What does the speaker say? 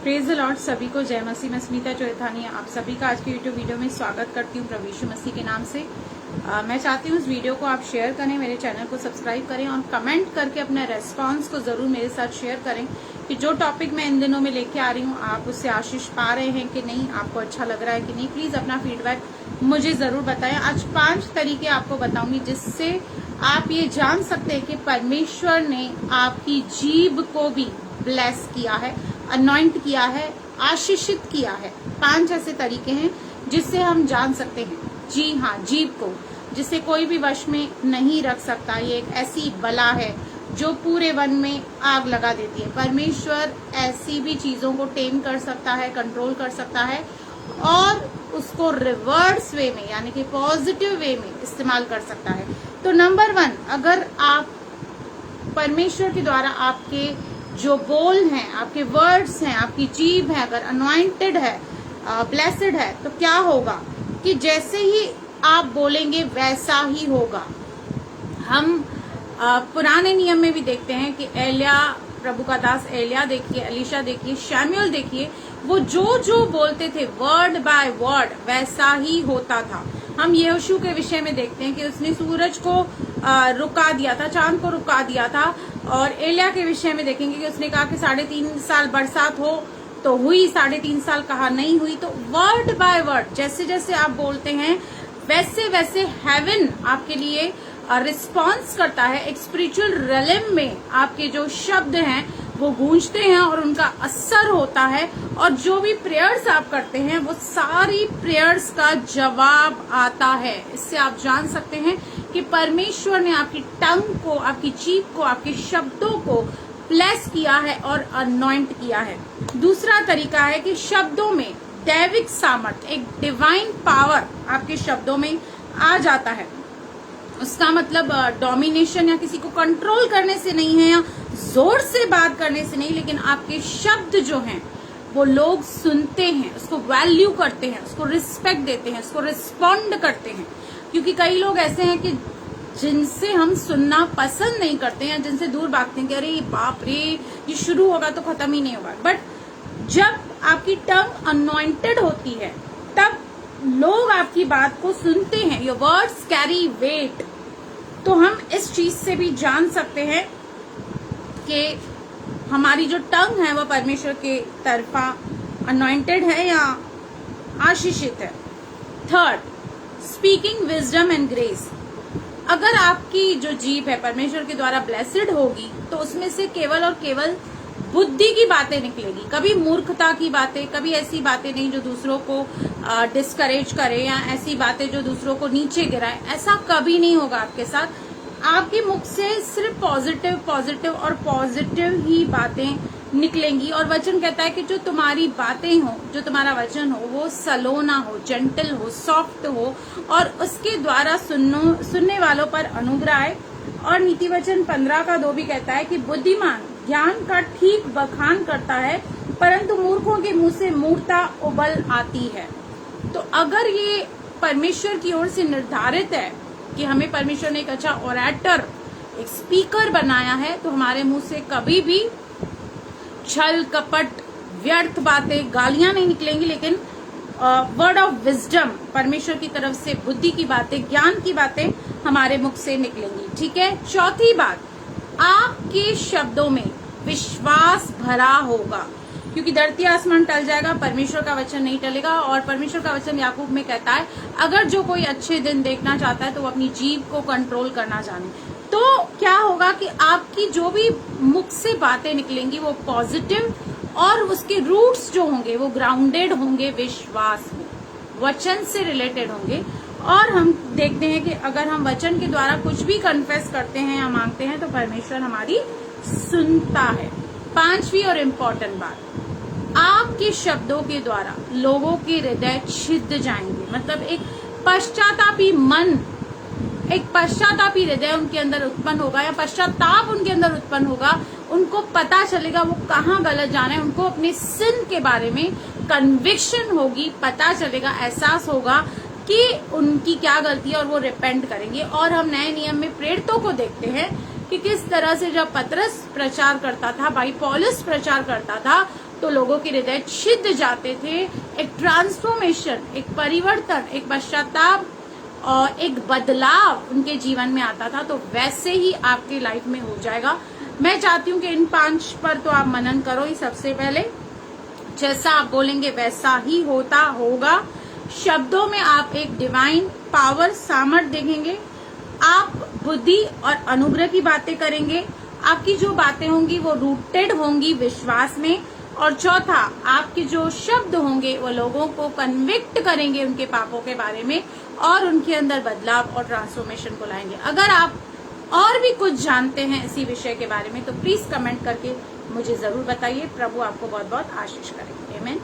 Praise the Lord. सभी को जय मसीह। मैं स्मिता चौथानी आप सभी का आज की यूट्यूब वीडियो में स्वागत करती हूँ प्रभु यीशु मसीह के नाम से। मैं चाहती हूँ इस वीडियो को आप शेयर करें, मेरे चैनल को सब्सक्राइब करें और कमेंट करके अपने रेस्पॉन्स को जरूर मेरे साथ शेयर करें कि जो टॉपिक मैं इन दिनों में लेके आ रही हूँ आप उससे आशीष पा रहे हैं कि नहीं, आपको अच्छा लग रहा है कि नहीं। प्लीज अपना फीडबैक मुझे जरूर बताएं। आज 5 तरीके आपको बताऊंगी जिससे आप ये जान सकते हैं कि परमेश्वर ने आपकी जीभ को भी ब्लेस किया है, अनॉइंट किया है, आशीषित किया है। 5 ऐसे तरीके हैं जिससे हम जान सकते हैं। जी हाँ, जीभ को, जिसे कोई भी वश में नहीं रख सकता। ये एक ऐसी बला है जो पूरे वन में आग लगा देती है। परमेश्वर ऐसी भी चीजों को टेम कर सकता है, कंट्रोल कर सकता है और उसको रिवर्स वे में यानी कि पॉजिटिव वे में इस्तेमाल कर सकता है। तो नंबर 1, अगर आप परमेश्वर के द्वारा आपके जो बोल हैं, आपके वर्ड्स हैं, आपकी जीभ है, अगर अनॉइंटेड है, ब्लेस्ड है, तो क्या होगा कि जैसे ही आप बोलेंगे वैसा ही होगा। हम पुराने नियम में भी देखते हैं कि एलिया, प्रभु का दास एलिया देखिए, एलीशा देखिए, शैमुएल देखिए, वो जो जो बोलते थे वर्ड बाय वर्ड वैसा ही होता था। हम यहोशू के विषय में देखते हैं कि उसने सूरज को रुका दिया था, चांद को रुका दिया था। और एलिया के विषय में देखेंगे कि उसने कहा कि 3.5 साल बरसात हो तो हुई, 3.5 साल कहा नहीं हुई। तो वर्ड बाय वर्ड जैसे जैसे आप बोलते हैं वैसे वैसे हेवन आपके लिए रिस्पॉन्स करता है। एक स्पिरिचुअल रेलम में आपके जो शब्द हैं वो गूंजते हैं और उनका असर होता है। और जो भी प्रेयर्स आप करते हैं वो सारी प्रेयर्स का जवाब आता है। इससे आप जान सकते हैं कि परमेश्वर ने आपकी टंग को, आपकी जीभ को, आपके शब्दों को ब्लेस किया है और अनॉइंट किया है। दूसरा तरीका है कि शब्दों में दैविक सामर्थ्य, एक डिवाइन पावर आपके शब्दों में आ जाता है। उसका मतलब डोमिनेशन या किसी को कंट्रोल करने से नहीं है या जोर से बात करने से नहीं, लेकिन आपके शब्द जो हैं वो लोग सुनते हैं, उसको वैल्यू करते हैं, उसको रिस्पेक्ट देते हैं, उसको रिस्पॉन्ड करते हैं। क्योंकि कई लोग ऐसे हैं कि जिनसे हम सुनना पसंद नहीं करते हैं, जिनसे दूर भागते हैं कि अरे बाप रे ये शुरू होगा तो खत्म ही नहीं होगा। बट जब आपकी टंग अनॉइंटेड होती है तब लोग आपकी बात को सुनते हैं। Your words carry weight. तो हम इस चीज से भी जान सकते हैं कि हमारी जो टंग है वह परमेश्वर के तरफा अनॉइंटेड है या आशीषित है। Third, speaking wisdom and grace. अगर आपकी जो जीभ है परमेश्वर के द्वारा ब्लेस्ड होगी तो उसमें से केवल और केवल बुद्धि की बातें निकलेगी। कभी मूर्खता की बातें, कभी ऐसी बातें नहीं जो दूसरों को डिस्करेज करे या ऐसी बातें जो दूसरों को नीचे गिराए। ऐसा कभी नहीं होगा आपके साथ। आपके मुख से सिर्फ पॉजिटिव पॉजिटिव और पॉजिटिव ही बातें निकलेंगी। और वचन कहता है कि जो तुम्हारी बातें हो, जो तुम्हारा वचन हो वो सलोना हो, जेंटल हो, सॉफ्ट हो और उसके द्वारा सुनने वालों पर अनुग्रह आए। और नीति वचन 15:2 भी कहता है कि बुद्धिमान ज्ञान का ठीक बखान करता है परंतु मूर्खों के मुंह से मूर्खता उबल आती है। तो अगर ये परमेश्वर की ओर से निर्धारित है कि हमें परमेश्वर ने एक अच्छा ओरेटर, एक स्पीकर बनाया है, तो हमारे मुंह से कभी भी छल कपट, व्यर्थ बातें, गालियां नहीं निकलेंगी, लेकिन वर्ड ऑफ विजडम, परमेश्वर की तरफ से बुद्धि की बातें, ज्ञान की बातें हमारे मुख से निकलेंगी। ठीक है। चौथी बात, आपके शब्दों में विश्वास भरा होगा। क्योंकि धरती आसमान टल जाएगा, परमेश्वर का वचन नहीं टलेगा। और परमेश्वर का वचन याकूब में कहता है अगर जो कोई अच्छे दिन देखना चाहता है तो वो अपनी जीभ को कंट्रोल करना जाने। तो क्या होगा कि आपकी जो भी मुख से बातें निकलेंगी वो पॉजिटिव और उसके रूट्स जो होंगे वो ग्राउंडेड होंगे, विश्वास में, वचन से रिलेटेड होंगे। और हम देखते हैं कि अगर हम वचन के द्वारा कुछ भी कन्फेस करते हैं या मांगते हैं तो परमेश्वर हमारी सुनता है। 5वीं और इम्पोर्टेंट बात, आपके शब्दों के द्वारा लोगों के हृदय छिद जाएंगे। मतलब एक पश्चातापी मन, एक पश्चातापी हृदय उनके अंदर उत्पन्न होगा या पश्चाताप उनके अंदर उत्पन्न होगा। उनको पता चलेगा वो कहाँ गलत जाना है, उनको अपने सिन के बारे में कन्विक्शन होगी, पता चलेगा, एहसास होगा कि उनकी क्या गलती है और वो रिपेंट करेंगे। और हम नए नियम में प्रेरितों को देखते हैं कि किस तरह से जब पतरस प्रचार करता था, भाई पौलुस प्रचार करता था, तो लोगों के हृदय छिद जाते थे। एक ट्रांसफॉर्मेशन, एक परिवर्तन, एक पश्चाताप और एक बदलाव उनके जीवन में आता था। तो वैसे ही आपकी लाइफ में हो जाएगा। मैं चाहती हूँ कि इन 5 पर तो आप मनन करो ही। सबसे पहले जैसा आप बोलेंगे वैसा ही होता होगा। शब्दों में आप एक डिवाइन पावर, सामर्थ देखेंगे। आप बुद्धि और अनुग्रह की बातें करेंगे। आपकी जो बातें होंगी वो रूटेड होंगी विश्वास में। और चौथा, आपके जो शब्द होंगे वो लोगों को कन्विक्ट करेंगे उनके पापों के बारे में और उनके अंदर बदलाव और ट्रांसफॉर्मेशन को लाएंगे। अगर आप और भी कुछ जानते हैं इसी विषय के बारे में तो प्लीज कमेंट करके मुझे जरूर बताइए। प्रभु आपको बहुत बहुत आशीष करें। आमीन।